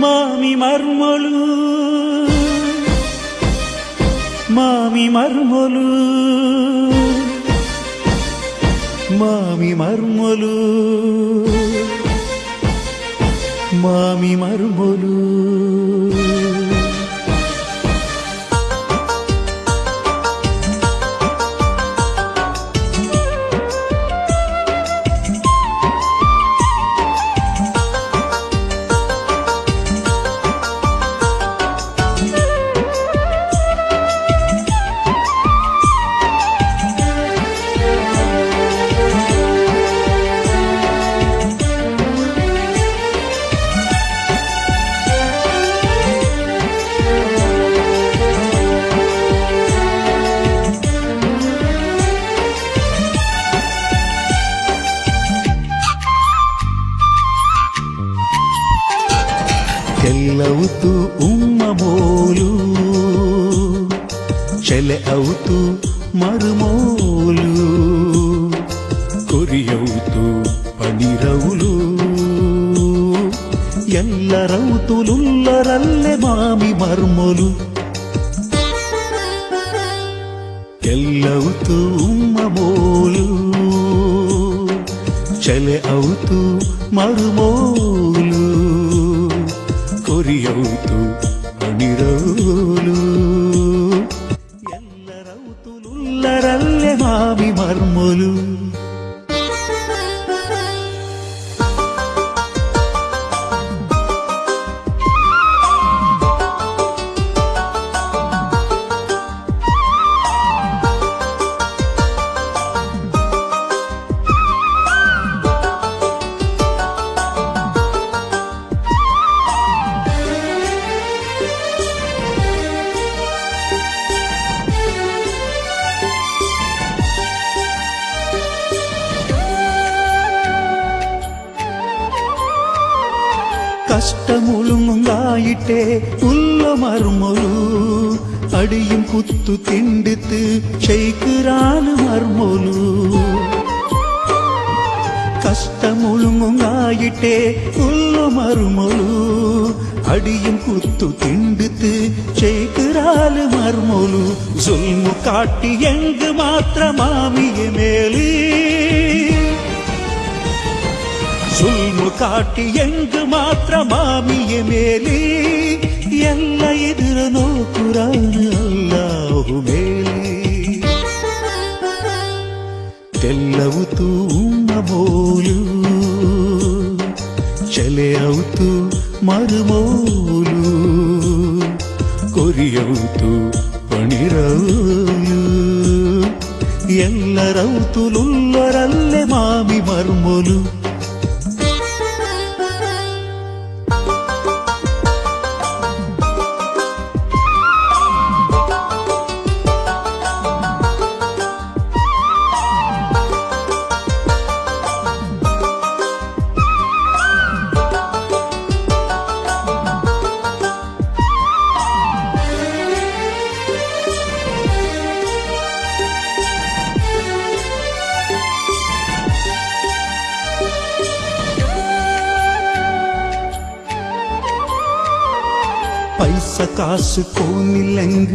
మామి మర్మలు మామి మర్మలు మామి మర్మలు మామి మర్మలు చెల్లవుతూ ఉమ్మమోలు చెలె అవుతూ మరుమోలు కొరియవుతూ పనిరవులు ఎల్లరవుతులుల్లరల్లె మామి మర్మొలు చెల్లవుతూ ఉమ్మమోలు చెలె అవుతూ మరుమోలు కొరియవుతూ పనిరవులు ఎల్లరవుతులుల్లరల్లె మామి మర్మొలు കഷ്ടമുളുങ്ങായിട്ടേ ഉള്ള മർമൊലു അടിയും കുത്തു തിണ്ടിത്ത് ചെയ്ക്കുറാന് മർമൊലു കഷ്ടമുളുങ്ങായിട്ടേ ഉള്ള മർമൊലു അടിയും കുത്തു തിണ്ടിത്ത് ചെയ്ക്കുറാല് മർമൊലു സുൽമു കാട്ടി എങ്ക് മാത്രമാമിയെ മേലി ಸುಲ್ಮು ಕಾಟಿ ಎಂಗು ಮಾತ್ರ ಮಾಮಿಯ ಮೇಲೆ ಎಲ್ಲ ಎದುರ ನೋಕುರಾನು ಅಲ್ಲಾಹು ಮೇಲೆ తెల్లవుతూ ఉమ్మమోలు చెలె అవుతూ మరుమోలు కొరియవుతూ పనిరవులు ఎల్లరవుతులుల్లరల్లె మామి మర్మొలు पैसा कासु कोनिलंग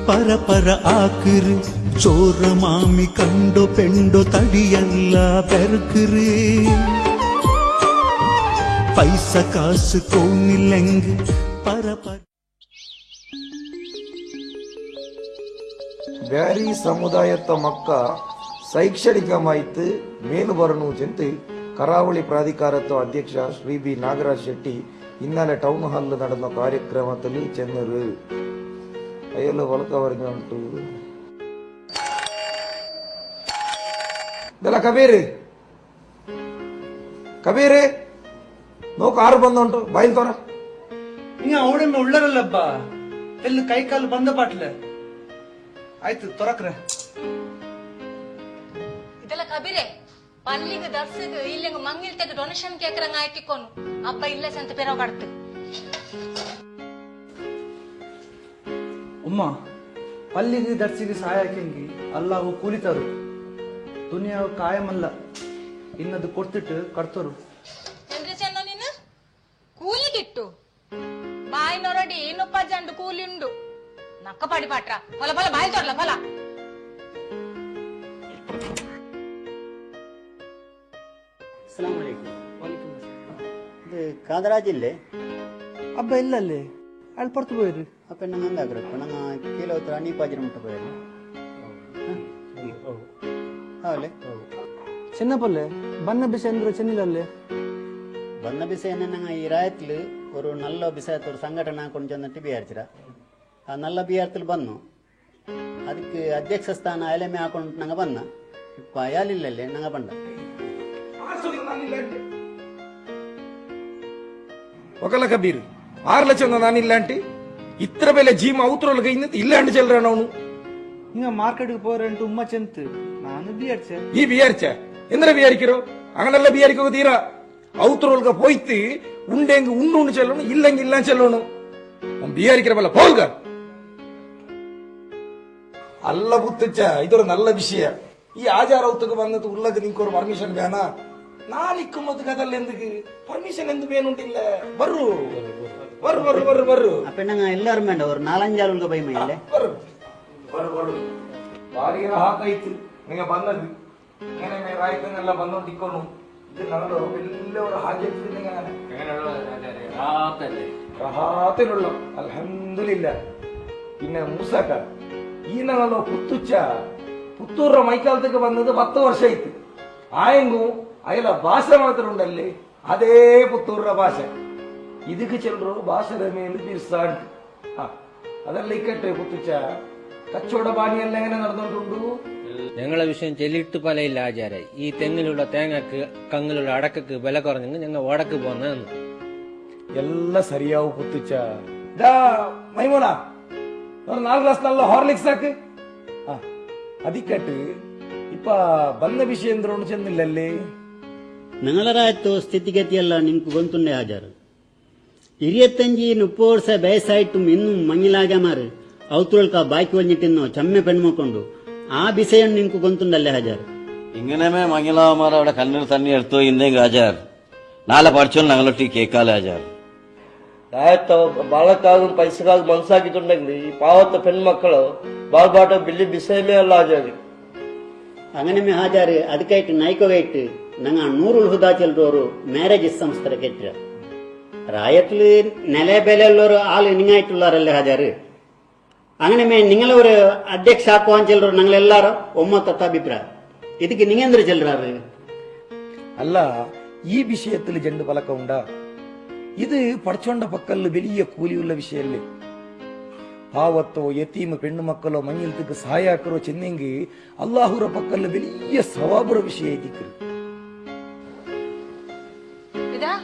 पर पर आकुरु चोर मामी कंडो पेंडो तड़ियल्ल बेरुकुरु पैसा कासु कोनिलंग पर पर ಬ್ಯಾರಿ ಸಮುದಾಯದ ಮಕ್ಕ ಶೈಕ್ಷಣಿಕಮಾಯಿತು ಮೇಲು ಬರನು ಚೆಂತು ಕರಾವಳಿ ಪ್ರಾಧಿಕಾರದ ಅಧ್ಯಕ್ಷ ಶ್ರೀ ಬಿ ನಾಗರಾಜ್ ಶೆಟ್ಟಿ ഇന്നലെ ടൗൺ ഹാളിൽ നടന്ന കാര്യക്രമത്തിൽ ചെന്നത് അയാൾ വളക്ക പറഞ്ഞുണ്ട് ഇതല്ല കബീര് നോക്ക് ആറ് ಬಂದುಂಟು ಬಾಯಿಲ್ ತೋರ ನೀ ಅವಡಮ್ಮೆ ಉಳ್ಳರಲ್ಲಪ್ಪ ಎಲ್ಲಿ ಕೈ ಕಾಲು ಬಂದ ಪಾಟ್ಲೆ ಆಯ್ತು ತೊರಕ್ರೆ ಇದೆಲ್ಲ ಕಬೀರೆ ಪಲ್ಲಿಗೆ ದರ್ಸಗ ಇಲ್ಲಂಗ ಮಂಗಿಲ್ ತೆಗೆ ಡೊನೇಷನ್ ಕೇಕ್ರಂಗ ಆಯ್ತಿಕೋನು ಅಪ್ಪ ಇಲ್ಲ ಸಂತ ಪೇರ ಕಡ್ತು ಉಮ್ಮ ಪಲ್ಲಿಗೆ ದರ್ಸಿಗೆ ಸಹಾಯಕೆಂಗಿ ಅಲ್ಲಾಹು ಕೂಲಿತರು ದುನಿಯಾವು ಕಾಯಮಲ್ಲ ಇನ್ನದು ಕೊಡ್ತಿಟ್ಟು ಕಡ್ತರು ಚಂದ್ರ ಚೆನ್ನ ನೀನು ಕೂಲಿಗಿಟ್ಟು ಜಂಡು ಕೂಲಿ ಉಂಡು ನಕ್ಕ ಪಾಡಿ ಪಾಟ್ರ ಹೊಲ ಹೊಲ ಬಾಯಿ ತೊಡ್ಲ ಹೊಲ ഇത് കാതരാജില്ലേ ಅಬ್ಬ ಇಲ್ಲಲ್ಲಿ ಅಲ್ಲಿ ಪಡ್ತು പോയിரு അപ്പൊ എന്നെ എന്താക്കും ഞങ്ങൾ കിലോത്ര അണീപ്പാജിന് മുട്ട പോയാലും ആവല്ലേ చిన్నపల్లె బన్న బిస ఎంద్ర చెన్నిలల్లే ಬಂದ ಬಿಸೆಯನ್ನು ನಂಗೆ ಈ ರಾಯತ್ಲು ഒരു നല്ല ಬಿಸಾಯತ್ ഒരു ಸಂಘಟನೆ ಹಾಕೊಂಡು ചെന്നിട്ട് വിചാരിച്ചിര ആ നല്ല വിചാരത്തിൽ വന്നു ಅದಕ್ಕೆ ಅಧ್ಯಕ್ಷ ಸ್ಥಾನ ಅಲೆಮೆ ಹಾಕೊಂಡು ನಂಗೆ ಬಂದ ಇಪ್ಪ ಅಯಾಲಿಲ್ಲಲ್ಲೇ ನಂಗೆ ಬಂದ ఒకళ్ళ కబీర్ 6 లక్షల నానిల్లాంటి ఇత్ర బెల జీమ అవతరోలు కైంది ఇల్లాంటి చెల్లరాను అవును ಹಿಂಗ ಮಾರ್ಕೆಟ್ಗೆ போறಂಟು ಉಮ್ಮ ಚೆಂತ್ ನಾನು ಬಿಯರ್ಚೆ ഈ വിചാരിച്ച എന്തിനാ വിചാരിക്കറോ അങ്ങനല്ല വിചാരിക്കുക തീരാ ഔത്തറോൽക്ക പോയിട്ട് ഉണ്ടെങ്കിൽ ഉണ്ടുണ്ട് ചെല്ലണം ഇല്ലെങ്കിൽ ഇല്ല ചെല്ലണം വിചാരിക്കറ പോലെ പോക അല്ല പുത്തച്ച ഇതൊരു നല്ല വിഷയ ഈ ആചാരവത്തക്ക് വന്നിട്ട് ഉള്ളത് നിങ്ങൾക്ക് ഒരു പെർമിഷൻ വേണ നാളിക്കുമ്പത് കഥല്ല എന്തുക്ക് പെർമിഷൻ എന്ത് വേണുണ്ടില്ല വരൂ വരു വരു വരു വരു അപ്പൊ ഞങ്ങൾ എല്ലാവരും വേണ്ട ഒരു 4-5 ആളുകൾക്ക് ഭയമല്ലേ വരു വരു വരു ഭാര്യ ഹാക്കായിട്ട് നിങ്ങൾ വന്നത് ഇങ്ങനെ റായത്തിനെല്ലാം വന്നോണ്ടിരിക്കുന്നു ഇത് ഞങ്ങൾ വലിയൊരു ഹാജത്തിനുള്ള അൽഹംദുലില്ല പിന്നെ മൂസാക്ക ഈ ഞങ്ങളോ പുത്തുച്ച പുത്തൂരുടെ മൈക്കാലത്തേക്ക് വന്നത് 10 വർഷമായിട്ട് ആയെങ്കും അയല ഭാഷ മാത്രമുണ്ടല്ലേ അതേ പുത്തൂരുടെ ഭാഷ ഇതൊക്കെ ചെല്ലു ഭാഷയുടെ മേൽ ബിർസാണ്ട് അതല്ല ഇക്കട്ടെ പുത്തുച്ച കച്ചവട പാനിയെല്ലാം എങ്ങനെ നടന്നോണ്ടുണ്ടു ഞങ്ങളെ വിഷയം ചെല്ലിട്ട് പലയില്ല ആചാര ഈ തെങ്ങിലുള്ള തേങ്ങക്ക് കങ്ങിലുള്ള അടക്കക്ക് വില കുറഞ്ഞെങ്കിൽ ഞങ്ങൾ വടക്ക് പോന്നെന്ന് എല്ലാം സരിയാവും പുത്തുച്ച മൈമോന 4 ഗ്ലാസ് നല്ല ഹോർലിക്സ് ആക്ക് അതിക്കട്ട് ഇപ്പൊ ಬಂದ ವಿಷಯ ಎಂದ್ರೋಣ ಚೆಂದಿಲ್ಲಲ್ಲೇ ഞങ്ങളെ രായത്തോ സ്ഥിതിഗതിയല്ല നിങ്ങൾക്ക് ഗൊಂತುಂಡೆ ಹಾಜರು 25-30 ವರ್ಷ ವಯಸ್ಸಾയിട്ടും ಇನ್ನೂ ಮಂಗಿಲಾಗ್ಯಾಮಾರು ಅವತುಳ್ಕ ಬಾಕಿ വന്നിട്ടിന്നോ ചമ്മ പെൺമക്കൊണ്ട് ആ വിഷയം നിങ്ങൾക്ക് ഗൊಂತುಂಡല്ലേ ಹಾಜರು ഇങ്ങനെ മംഗലാമാർ അവിടെ കണ്ണിൽ തന്നെ എടുത്തു ഇന്നെങ്കിൽ ആചാർ നാളെ പഠിച്ചോണ്ട് ഞങ്ങളൊട്ടി കേക്കാലേ ആചാർ ಬಾಳಕ್ಕಾಗ ಪೈಸೆಗಾಗಿ ಮನ್ಸಾಗಿತ್ತುಂಡೆಂಗ್ಲಿ ಈ ಪಾವತ್ತ ಪೆಣ್ಮಕ್ಕಳು ಬಾಳ್ಬಾಟ ಬಿಲ್ಲಿ ಬಿಸೇಮೇ ಅಲ್ಲ ಆಜಾರಿ അങ്ങനെ ഹാജാറ് ಅದಕ್ಕಾയിട്ട് ನೈಕೋಗಾയിട്ട് ഞങ്ങൾ 100 ಹುದಾಚಲ್ರವರು ಮ್ಯಾರೇಜ್ ಸಂಸ್ಥೆ ಕೆಟ್ಟ ರಾಯತ್ല് ನೆಲೆ ಬೆಲೆയുള്ളൊരു ആള് നിങ്ങായിട്ടുള്ളവരല്ലേ ഹാജാറ് അങ്ങനെ നിങ്ങളെ ഒരു അധ്യക്ഷ ആക്കുവാൻ ചെല്ലറോ ഞങ്ങൾ എല്ലാരും ഒമ്മത്ത അഭിപ്രായം ಇದಕ್ಕೆ നിങ്ങെന്തൊരു ചെല്ലറാറ് അല്ല ഈ വിഷയത്തിൽ ജണ്ട് പലക്കം ഉണ്ടാ ഇത് പഠിച്ചോണ്ട പക്കല് വലിയ കൂലിയുള്ള വിഷയല്ലേ പാവത്തോ യത്തീമ പെണ്ണുമക്കളോ മഞ്ഞിലത്തേക്ക് സഹായാക്കറോ ചെന്നെങ്കിൽ അള്ളാഹുറ പക്കല് വലിയ സവാബുറ വിഷയായിരിക്കും ഇതാ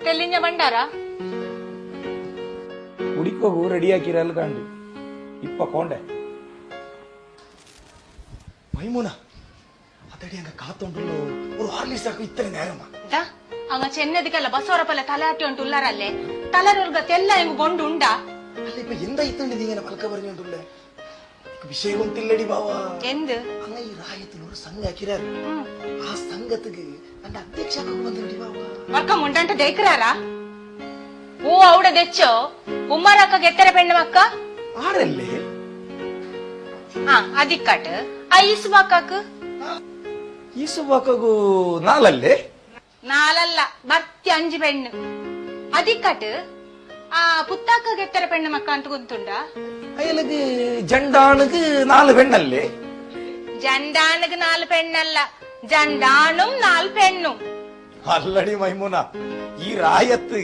തെല്ലിഞ്ഞ ഭണ്ടാര കുടിക്കോ റെഡിയാക്കിരാൽ കണ്ട് ഇപ്പൊ കോണ്ടേ മൈമൂന അതടി അങ്ങ് കാത്തോണ്ടല്ലോ ഒരു ഹാർലിക്സ് ആക്കും ഇത്ര നേരമാ അങ്ങ ചെന്നതിക്കല്ല ബസ്സോറപ്പല്ല തലാട്ടി ഉണ്ടുള്ളാരല്ലേ തലരൊർഗത്തെല്ല ಹೆಂಗ್ ಬೊಂಡುಂಡಾ അല്ല ഇപ്പൊ എന്തായിട്ടുണ്ട് നീ ഇങ്ങനെ പലക്ക പറഞ്ഞോണ്ടുള്ളേ വിഷയം ഒത്തില്ലടി ബാവാ എന്ത് അങ്ങ ഈ റായത്തിൽ ഒരു സംഘാക്കിരാറ് ആ സംഘത്തിക്ക് എന്റെ അധ്യക്ഷാക്കൊക്കെ വന്നിരടി ബാവാ വർക്കം ഉണ്ടಂತ ದೇಕರಾರಾ ಓ ಅವಡ ದೆಚ್ಚೋ ಉಮ್ಮರಕ್ಕ ಎತ್ತರ ಪೆಣ್ಣು ಮಕ್ಕ ആരല്ലേ അതിക്കട്ട് ഐസ് മക്കക്ക് ഈ സുബാക്കു നാലല്ലേ 4 അല്ല 5 പെണ്ണ് അതിക്കട്ട് പുത്താക്കക്ക് എത്ര പെണ്ണ് മക്ക ಅಂತ ಗೊತ್ತುಂಡಾ അയാൾക്ക് ജണ്ടാണുക്ക് 4 പെണ്ണല്ലേ ജണ്ടാണുക്ക് 4 പെണ്ണല്ല ജണ്ടാണും 4 പെണ്ണും അല്ലടി മൈമുന ഈ റായത്ത്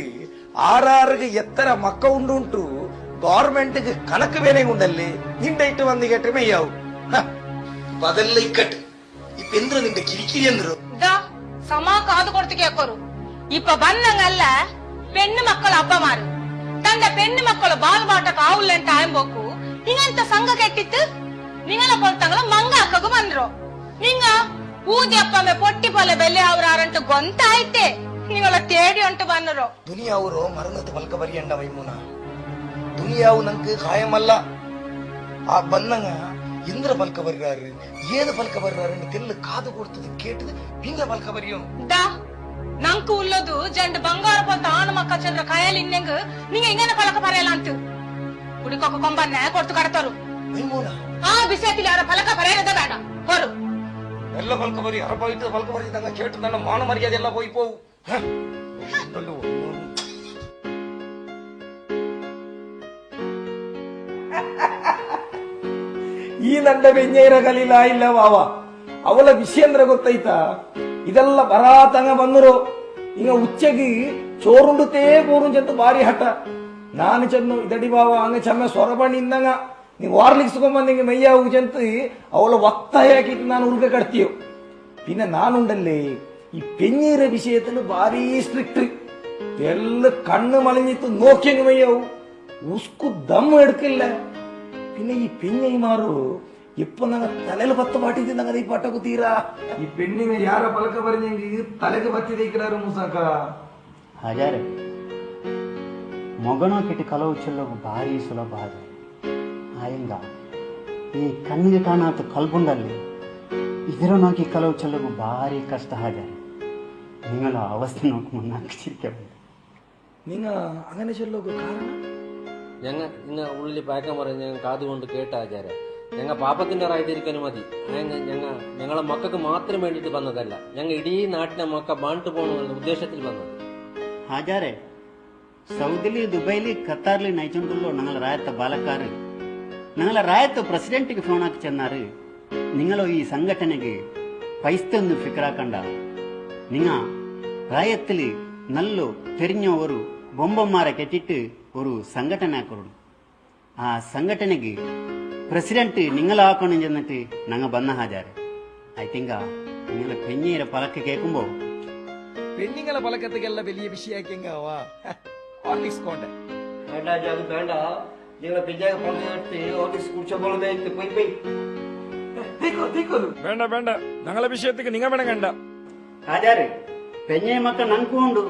ആറാറുക്ക് എത്ര മക്ക ഉണ്ടുಂಟು ഗവൺമെന്റിക്ക് കണക്ക് വേനയുണ്ടല്ലേ നിന്റെ ഇട്ട് വന്ന് കേട്ട് മെയ്യാവും അതല്ല ഇക്കട്ട് ഇപ്പൊ എന്തിനാ നിന്റെ കിരിക്കിരി എന്തിനോ സമ കാത് കൊടുത്ത് കേക്കോರು ഇപ്പൊ ಬಂದಂಗಲ್ಲ പെണ്ണു മക്കൾ അപ്പമാರು തന്റെ പെണ്ണു മക്കള് ബാൽബാട്ടಕ್ಕೆ ಆವುಲ್ಲ ಅಂತ ಆಯಂಬೋಕು ಹಿಂಗಂತ ಸಂಘ ಕೆಟ್ಟಿತ್ತು ನಿಂಗಲ ಕೊಲ್ತಂಗಲ ಮಂಗ ಅಕ್ಕಗೂ ಬಂದ್ರು ನಿಂಗ ಊದಿ ಅಪ್ಪಮ್ಮೆ ಪೊಟ್ಟಿ ಪೊಲೆ ಬೆಲೆ ಅವ್ರಾರಂತ ಗೊಂತಾಯ್ತೆ ನಿಂಗಳ ತೇಡಿ ಉಂಟು ಬಂದರು ದುನಿಯಾವರು ಮರಣದ ಪಲ್ಕ ಬರಿಯಂಡ ಮೈಮೂನ ದುನಿಯಾವು ನಂಗೆ ಖಾಯಮಲ್ಲ ಆ ಬಂದಂಗ ಇಂದ್ರ ಪಲ್ಕ ಬರ್றாரு ஏது பல்க வர்றாருன்னு தெல்ல காது கொடுத்தது கேட்டது நீங்க பல்க வரியும் ನಂಕು ಉಳ್ಳದು ಜಂಡ್ ಬಂಗಾರ ಪೊಲ್ತ ಆನ ಮಕ್ಕ ಚಂದ್ರ ಕಾಯಲ್ ಇನ್ನೆಂಗ್ ನಿಂಗ ಇಂಗನ ಪಲಕ ಬರೆಯಲ್ಲ ಅಂತ ಹುಡುಕೊಕ್ಕ ಕೊಂಬನ್ನ ಕೊಡ್ತು ಕಡತರು ಆ ಬಿಸೆತಿಲಿ ಅವರ ಫಲಕ ಬರೆಯದ ಬೇಡ ಕೊರು ಎಲ್ಲ ಫಲಕ ಬರಿ ಅರಬ ಇಟ್ಟು ಫಲಕ ಬರೆದಿದ್ದಂಗ ಕೇಟ್ಟು ನನ್ನ ಮಾನ ಮರ್ಯಾದೆ ಎಲ್ಲ ಹೋಗಿ ಪೋವು ಈ ನಂಡ ಬೆಂಜೈರ ಕಲೀಲ ಇಲ್ಲ ವಾವ ಅವಳ ವಿಷಯ ಅಂದ್ರೆ ಗೊತ್ತಾಯ್ತಾ ಇದೆಲ್ಲ ಬರಾತಂಗ ಬಂದರು ಈಗ ಉಚ್ಚಗಿ ಚೋರುಂಡುತ್ತೇ ಬೋರು ಜಂತ ಬಾರಿ ಹಠ ನಾನು ಚೆನ್ನು ಇದಡಿ ಬಾವ ಹಂಗ ಚೆನ್ನ ಸೊರಬಣ್ಣಿ ಇಂದಂಗ ನೀವು ವಾರ್ಲಿಕ್ಸ್ಕೊಂಬಂದಿಂಗ ಮೆಯ್ಯಾವು ಜಂತ ಅವಳ ಒತ್ತಾಯ ಹಾಕಿಟ್ಟು ನಾನು ಹುಡುಗ ಕಟ್ತೀಯೋ പിന്നെ നാനുണ്ടല്ലേ ഈ പെഞ്ഞീര വിഷയത്തിൽ ഭാരി സ്ട്രിക്റ്റ് എല്ലാം കണ്ണ് മളിഞ്ഞിട്ട് നോക്കിയെങ്കിൽ മയ്യാവും ഉസ്കു ദം എടുക്കില്ല പിന്നെ ഈ പെഞ്ഞൈമാರು ഇപ്പൊ ഞങ്ങൾ തലയിൽ 10 പാട്ടിട്ട് ഞങ്ങൾ ഈ പാട്ടൊക്കെ തീരാ ഈ പെണ്ണിനെ ಯಾರ ಪಲಕ ಬರೆഞ്ഞെങ്കിൽ ತಲೆಗೆ ಬತ್ತಿದೈಕ್ರಾರು ಮುಸಾಕ ಹಾಜಾರೆ ಮೊಗನೋ ಕಿಟಿ ಕಲವು ಚೆಲ್ಲೋಗು ಭಾರಿ ಸುಲಭ ಆದ ಆಯಂಗ ಈ ಕಣ್ಣಿಗೆ ಕಾಣಾತ ಕಲ್ಬುಂಡಲ್ಲಿ ಇದರ നോക്കി ಕಲವು ಚೆಲ್ಲೋಗು ಭಾರಿ ಕಷ್ಟ ಹಾಜಾರೆ നിങ്ങള അവസ്ഥ നോക്കുമ്പോൾ നമുക്ക് ചിരിക്കാൻ നിങ്ങ അങ്ങനെ ചെല്ലോക്ക് കാരണം ഞങ്ങൾ ഇന്ന് ഉള്ളിൽ പാക്കാൻ പറഞ്ഞ് ഞങ്ങൾ കാതുകൊണ്ട് കേട്ട ആചാരം ഞങ്ങൾ പാപ്പത്തിന്റെ റായിട്ടിരിക്കാനും മതി ഞങ്ങളെ മക്കൾക്ക് മാത്രം വേണ്ടിയിട്ട് വന്നതല്ല ഞങ്ങൾ ഇടീ നാട്ടിലെ മക്ക ബാണ്ട് പോകണമെന്ന ഉദ്ദേശത്തിൽ വന്നത് ಹಾಜಾರೆ സൗദിಲಿ ದುಬೈಲಿ ഖത്താറിಲಿ നയിച്ചുകൊണ്ടുള്ള ഞങ്ങൾ ರಾಯತ್ತ ಬಾಲಕಾರು ഞങ്ങള ರಾಯತ್ತ ಪ್ರೆಸಿಡೆಂಟ್ಗೆ ಫೋನ್ ಹಾಕಿ ಚೆన్నారు നിങ്ങളോ ഈ സംഘടനയ്ക്ക് പൈസൊന്നും ഫിക്രാക്കണ്ട നിങ്ങ ರಾಯತ್ತಲಿ നല്ലോ തെരിഞ്ഞ ഒരു ബൊമ്പന്മാരെ കെട്ടിട്ട് ഒരു സംഘടന ആക്കണം ആ സംഘടനയ്ക്ക് പ്രസിഡന്റ് നിങ്ങളെ ആക്കണം ചെന്നിട്ട് ഞങ്ങൾ വന്ന ഹാജാറ് ഐ തിങ്ക നിങ്ങളെ പെഞ്ഞീരെ പലക്ക് കേൾക്കുമ്പോ പെണ്ണുങ്ങളെ പലക്കത്തേക്കല്ല വലിയ വിഷയാക്കിയങ്ങാവാ വേണ്ട അത് വേണ്ട നിങ്ങളെ പെഞ്ഞാക പങ്കെടുത്ത് ഓഫീസ് കുടിച്ച പോലെ പോയി വേണ്ട വേണ്ട ഞങ്ങളെ വിഷയത്തേക്ക് നിങ്ങൾ വേണം ഹാജാറ് പെഞ്ഞೆ ಮಕ್ಕ ನನ್ಕೊಂಡು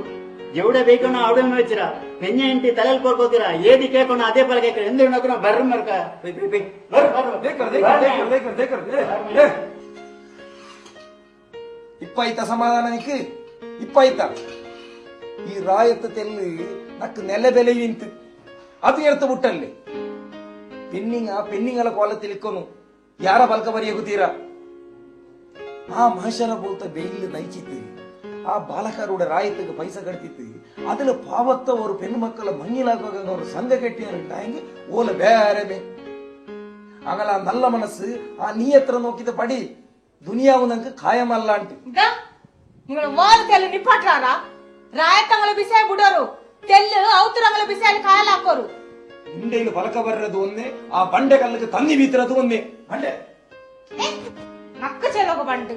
ಎವಡೆ ಬೇಕೋ ಅವಡನ್ನು ವೆಚ್ಚಿರ ಪೆഞ്ഞೆ ಇಂಟಿ ತಲೆಯಲ್ಲಿ ಕೊರ್ಕೋತೀರಾ ಏದಿ ಕೇಳ್ಕೊಂಡು ಅದೇ ಪರ ಕೇಳ್ಕೊಂಡು ಎಂದು ನೋಡ್ಕೊಂಡು ಬರ್ರ ಮರ್ಕ ಇಪ್ಪಾಯ್ತ ಸಮಾಧಾನ ನಿಕ್ ಇಪ್ಪಾಯ್ತ ಈ ರಾಯತ್ತ ತೆಲ್ಲು ನಕ್ ನೆಲೆ ಬೆಲೆ ನಿಂತು ಅದು ಎರ್ತ ಬಿಟ್ಟಲ್ಲಿ പെണ്ണിങ്ങല കോലത്തിലിക്കൊന്നു യാറ പൽക്ക പരിയകുത്തീര ആ മഹശര പോലത്തെ വെയില് നയിച്ചിട്ട് ആ ബാലക്കാരുടെ റായത്തുക്ക് പൈസ കടത്തിട്ട് അതില് പാവത്ത ഒരു പെൺമക്കളെ മഞ്ഞിലാക്കുക ഒരു സംഘ കെട്ടിയാറുണ്ടായെങ്കിൽ ഓല വേറെ അങ്ങല നല്ല മനസ്സ് ആ നീ എത്ര നോക്കിയത് പടി ദുനിയാവ് നമുക്ക് ಖಾಯಮಲ್ಲಾಂಟ್ നിങ്ങൾ വാല് തെല്ല് ನಿಪಾಟ್ರಾರಾ ರಾಯತಂಗಳ ಬಿಸೆ ಬಿಡೋರು ತೆಲ್ಲು ಔತರಂಗಳ ಬಿಸೆಯಲ್ಲಿ ಕಾಯಲ್ ಹಾಕೋರು ಇಂಡೆಯಲ್ಲಿ ಫಲಕ ಬರದು ಒಂದೇ ಆ ಬಂಡೆ ಕಲ್ಲಿಗೆ ತನ್ನಿ ಬೀತಿರದು ಒಂದೇ ಬಂಡೆ ನಕ್ಕ ಚೆಲ್ಲೋಗ ಬಂಡು